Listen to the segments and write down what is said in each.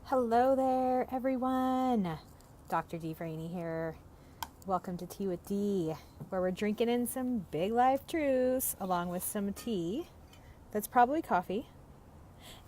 Hello there, everyone. Dr. D. Franey here. Welcome to Tea with D, where we're drinking in some big life truths along with some tea that's probably coffee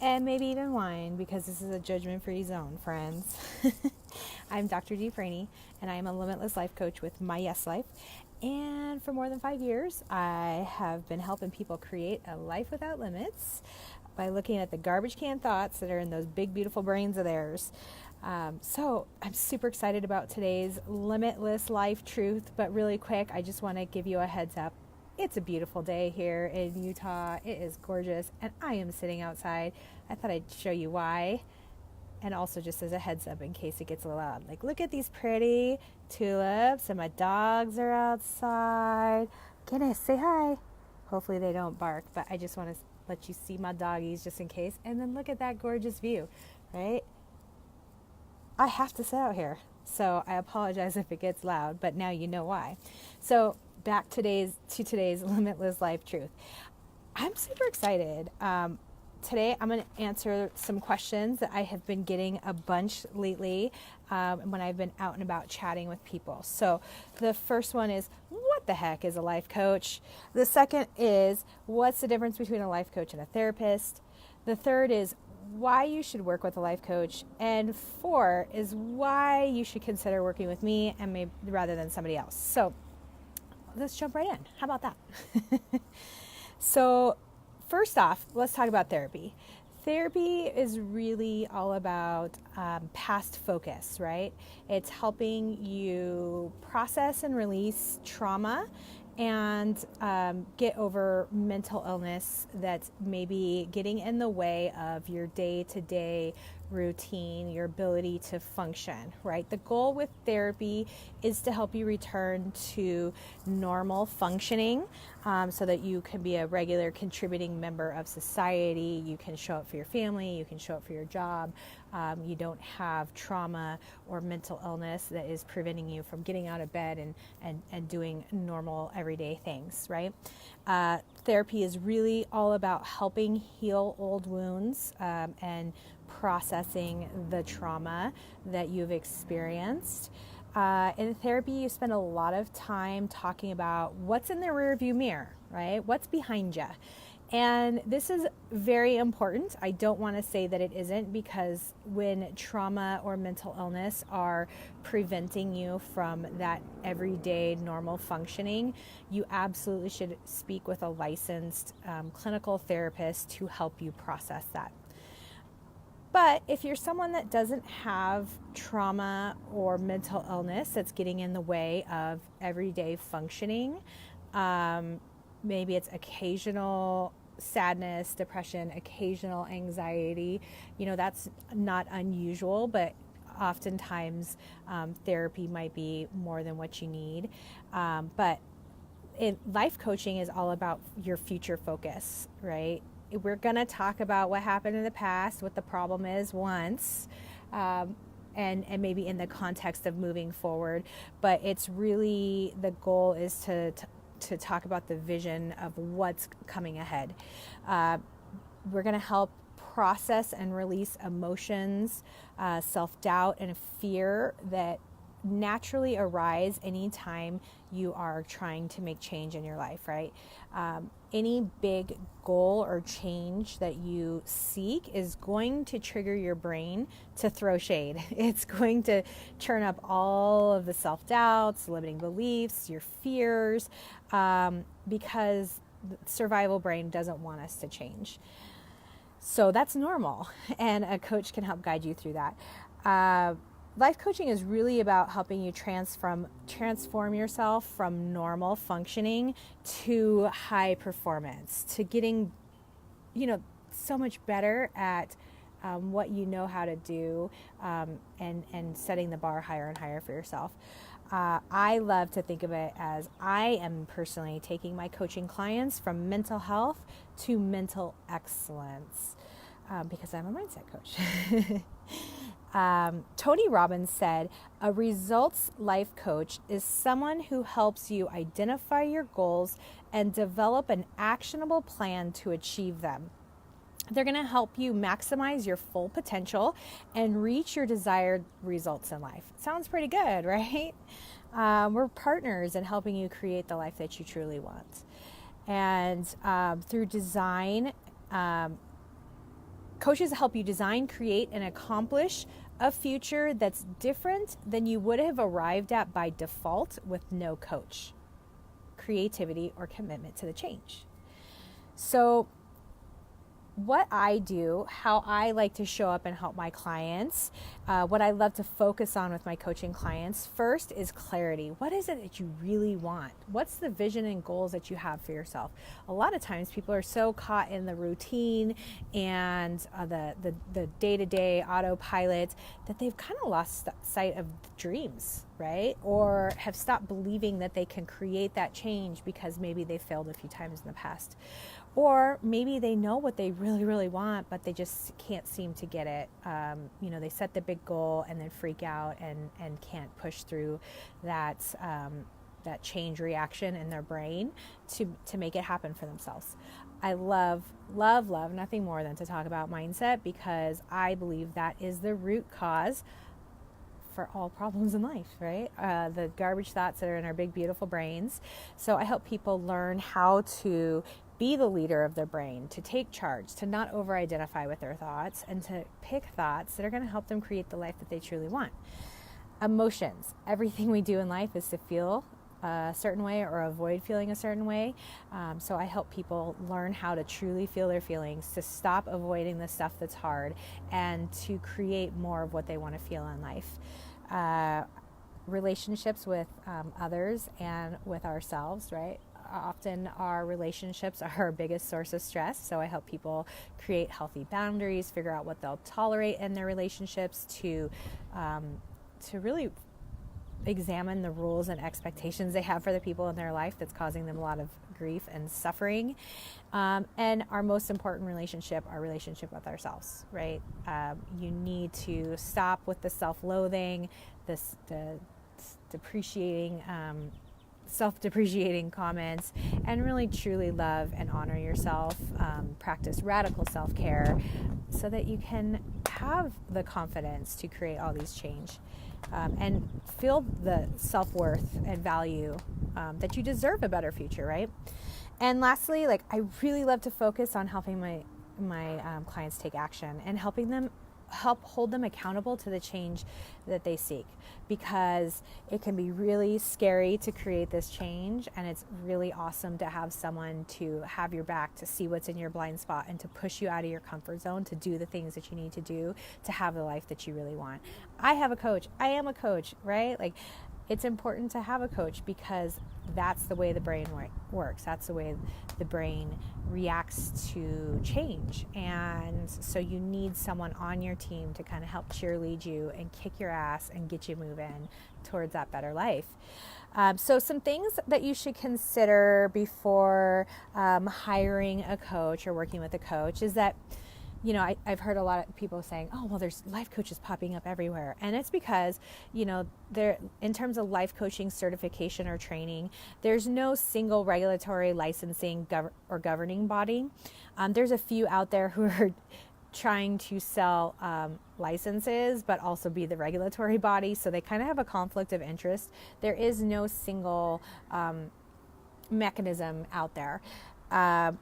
and maybe even wine because this is a judgment-free zone, friends. I'm Dr. D. Franey, and I am a Limitless Life Coach with My Yes Life. And for more than 5 years, I have been helping people create a life without limits by looking at the garbage can thoughts that are in those big, beautiful brains of theirs. So I'm super excited about today's Limitless Life Truth, but really quick, I just want to give you a heads up. It's a beautiful day here in Utah. It is gorgeous, and I am sitting outside. I thought I'd show you why, and also just as a heads up in case it gets a little loud. Like, look at these pretty tulips, and my dogs are outside. Goodness, say hi. Hopefully they don't bark, but I just want to let you see my doggies just in case. And then look at that gorgeous view, right? I have to sit out here, so I apologize if it gets loud, but now you know why. So back to today's Limitless Life Truth. I'm super excited. Today I'm going to answer some questions that I have been getting a bunch lately when I've been out and about chatting with people. So the first one is, what the heck is a life coach? The second is, what's the difference between a life coach and a therapist? The third is, why you should work with a life coach. And 4 is why you should consider working with me and maybe rather than somebody else. So let's jump right in. How about that? So first off, let's talk about therapy. Therapy is really all about past focus, right? It's helping you process and release trauma and get over mental illness that's maybe getting in the way of your day-to-day routine, your ability to function, right? The goal with therapy is to help you return to normal functioning so that you can be a regular contributing member of society. You can show up for your family, you can show up for your job. You don't have trauma or mental illness that is preventing you from getting out of bed and doing normal everyday things, right? Therapy is really all about helping heal old wounds and processing the trauma that you've experienced. In therapy, you spend a lot of time talking about what's in the rearview mirror, right? What's behind you. And this is very important. I don't want to say that it isn't, because when trauma or mental illness are preventing you from that everyday normal functioning, you absolutely should speak with a licensed clinical therapist to help you process that. But if you're someone that doesn't have trauma or mental illness that's getting in the way of everyday functioning, maybe it's occasional sadness, depression, occasional anxiety, that's not unusual, but oftentimes therapy might be more than what you need. But life coaching is all about your future focus, right? We're going to talk about what happened in the past, what the problem is once, and maybe in the context of moving forward. But it's really, the goal is to talk about the vision of what's coming ahead. We're going to help process and release emotions, self-doubt, and fear that naturally arise anytime you are trying to make change in your life, right? Any big goal or change that you seek is going to trigger your brain to throw shade. It's going to turn up all of the self-doubts, limiting beliefs, your fears, because the survival brain doesn't want us to change. So that's normal, and a coach can help guide you through that. Life coaching is really about helping you transform yourself from normal functioning to high performance, to getting, so much better at what you know how to do, and setting the bar higher and higher for yourself. I love to think of it as I am personally taking my coaching clients from mental health to mental excellence, because I'm a mindset coach. Tony Robbins said, a results life coach is someone who helps you identify your goals and develop an actionable plan to achieve them. They're going to help you maximize your full potential and reach your desired results in life. Sounds pretty good, right? We're partners in helping you create the life that you truly want. And through design, coaches help you design, create, and accomplish a future that's different than you would have arrived at by default with no coach, creativity, or commitment to the change. So what I do, how I like to show up and help my clients, what I love to focus on with my coaching clients first is clarity. What is it that you really want? What's the vision and goals that you have for yourself? A lot of times people are so caught in the routine and the day-to-day autopilot that they've kind of lost sight of dreams, right? Or have stopped believing that they can create that change because maybe they failed a few times in the past. Or maybe they know what they really, really want, but they just can't seem to get it. They set the big goal and then freak out and can't push through that change reaction in their brain to make it happen for themselves. I love nothing more than to talk about mindset, because I believe that is the root cause for all problems in life, right? The garbage thoughts that are in our big, beautiful brains. So I help people learn how to be the leader of their brain, to take charge, to not over-identify with their thoughts, and to pick thoughts that are going to help them create the life that they truly want. Emotions. Everything we do in life is to feel a certain way or avoid feeling a certain way. So I help people learn how to truly feel their feelings, to stop avoiding the stuff that's hard, and to create more of what they want to feel in life. Relationships with others and with ourselves, right? Often our relationships are our biggest source of stress. So I help people create healthy boundaries, figure out what they'll tolerate in their relationships, to really examine the rules and expectations they have for the people in their life that's causing them a lot of grief and suffering. And our most important relationship, our relationship with ourselves, right? You need to stop with the self-loathing, the self-depreciating comments, and really truly love and honor yourself. Practice radical self-care so that you can have the confidence to create all these change, and feel the self-worth and value that you deserve a better future, right? And lastly, I really love to focus on helping my clients take action and help hold them accountable to the change that they seek, because it can be really scary to create this change, and it's really awesome to have someone to have your back, to see what's in your blind spot, and to push you out of your comfort zone, to do the things that you need to do to have the life that you really want. I have a coach. I am a coach, right? It's important to have a coach, because that's the way the brain works. That's the way the brain reacts to change. And so you need someone on your team to kind of help cheerlead you and kick your ass and get you moving towards that better life. So some things that you should consider before hiring a coach or working with a coach is that, I've heard a lot of people saying, oh, well, there's life coaches popping up everywhere. And it's because, there, in terms of life coaching certification or training, there's no single regulatory licensing or governing body. There's a few out there who are trying to sell licenses, but also be the regulatory body. So they kind of have a conflict of interest. There is no single mechanism out there,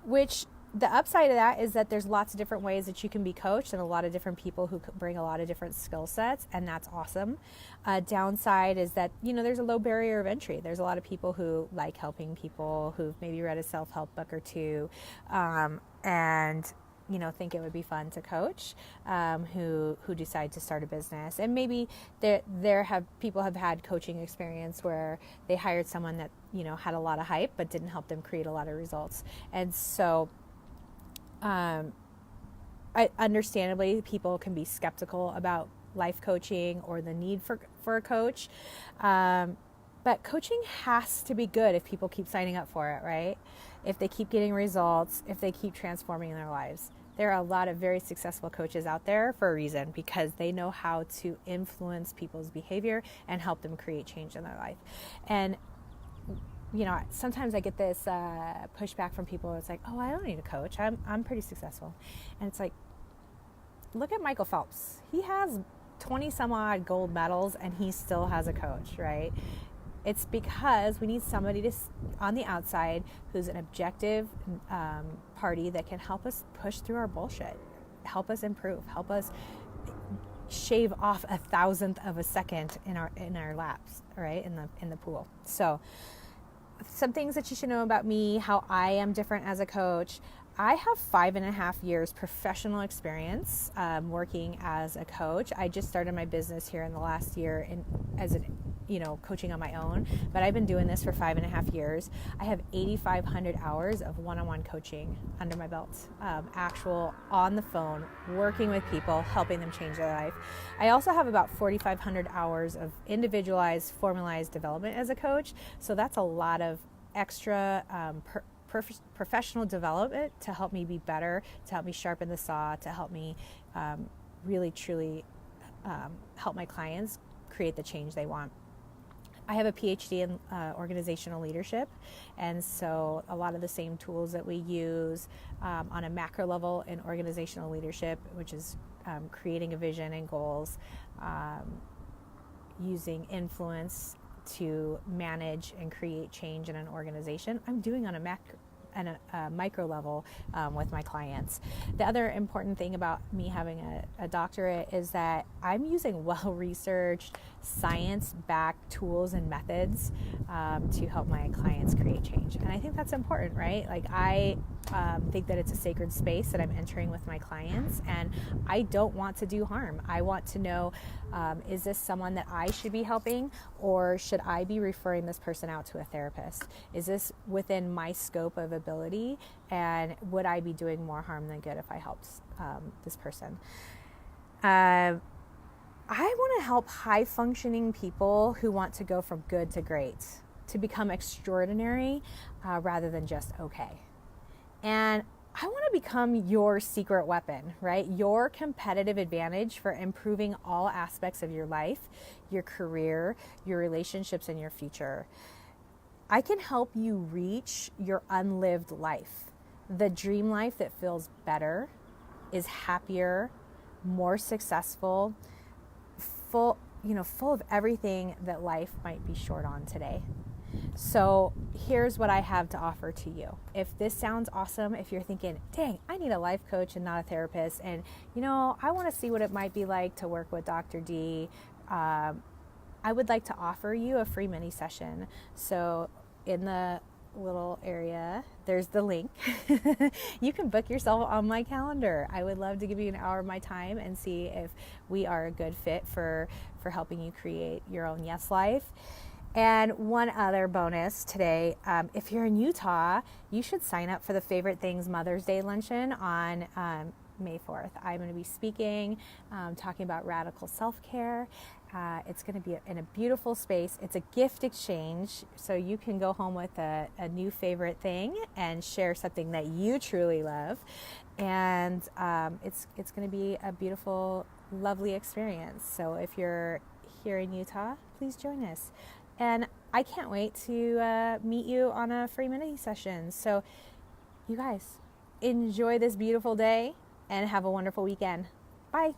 which the upside of that is that there's lots of different ways that you can be coached, and a lot of different people who bring a lot of different skill sets, and that's awesome. Downside is that, there's a low barrier of entry. There's a lot of people who like helping people, who've maybe read a self-help book or two, and think it would be fun to coach, who decide to start a business. And maybe people have had coaching experience where they hired someone that, had a lot of hype but didn't help them create a lot of results. And so understandably, people can be skeptical about life coaching or the need for a coach. But coaching has to be good if people keep signing up for it, right? If they keep getting results, if they keep transforming their lives. There are a lot of very successful coaches out there for a reason, because they know how to influence people's behavior and help them create change in their life. And sometimes I get this pushback from people. It's like, oh, I don't need a coach. I'm pretty successful. And it's like, look at Michael Phelps. He has 20 some odd gold medals and he still has a coach, right? It's because we need somebody on the outside who's an objective party that can help us push through our bullshit, help us improve, help us shave off 1,000th of a second in our laps, right? In the pool. So some things that you should know about me, how I am different as a coach. I have 5.5 years professional experience working as a coach. I just started my business here in the last year coaching on my own, but I've been doing this for 5.5 years. I have 8,500 hours of one-on-one coaching under my belt, actual on the phone, working with people, helping them change their life. I also have about 4,500 hours of individualized, formalized development as a coach. So that's a lot of extra professional development to help me be better, to help me sharpen the saw, to help me really, truly help my clients create the change they want. I have a PhD in organizational leadership, and so a lot of the same tools that we use on a macro level in organizational leadership, which is creating a vision and goals, using influence to manage and create change in an organization, I'm doing on a micro level with my clients. The other important thing about me having a doctorate is that I'm using well-researched, science-backed tools and methods to help my clients create change. And I think that's important, right? Like I think that it's a sacred space that I'm entering with my clients, and I don't want to do harm. I want to know, is this someone that I should be helping, or should I be referring this person out to a therapist? Is this within my scope of ability, and would I be doing more harm than good if I helped this person? I want to help high-functioning people who want to go from good to great, to become extraordinary rather than just okay. And I want to become your secret weapon, right? Your competitive advantage for improving all aspects of your life, your career, your relationships, and your future. I can help you reach your unlived life, the dream life that feels better, is happier, more successful, full of everything that life might be short on today. So here's what I have to offer to you. If this sounds awesome, if you're thinking, dang, I need a life coach and not a therapist, and I want to see what it might be like to work with Dr. D, I would like to offer you a free mini session. So in the little area, there's the link. You can book yourself on my calendar. I would love to give you an hour of my time and see if we are a good fit for helping you create your own yes life. And one other bonus today, if you're in Utah, you should sign up for the Favorite Things Mother's Day Luncheon on May 4th. I'm going to be speaking, talking about radical self-care. It's going to be in a beautiful space. It's a gift exchange, so you can go home with a new favorite thing and share something that you truly love. And it's going to be a beautiful, lovely experience. So if you're here in Utah, please join us. And I can't wait to meet you on a free mini session. So you guys, enjoy this beautiful day and have a wonderful weekend. Bye.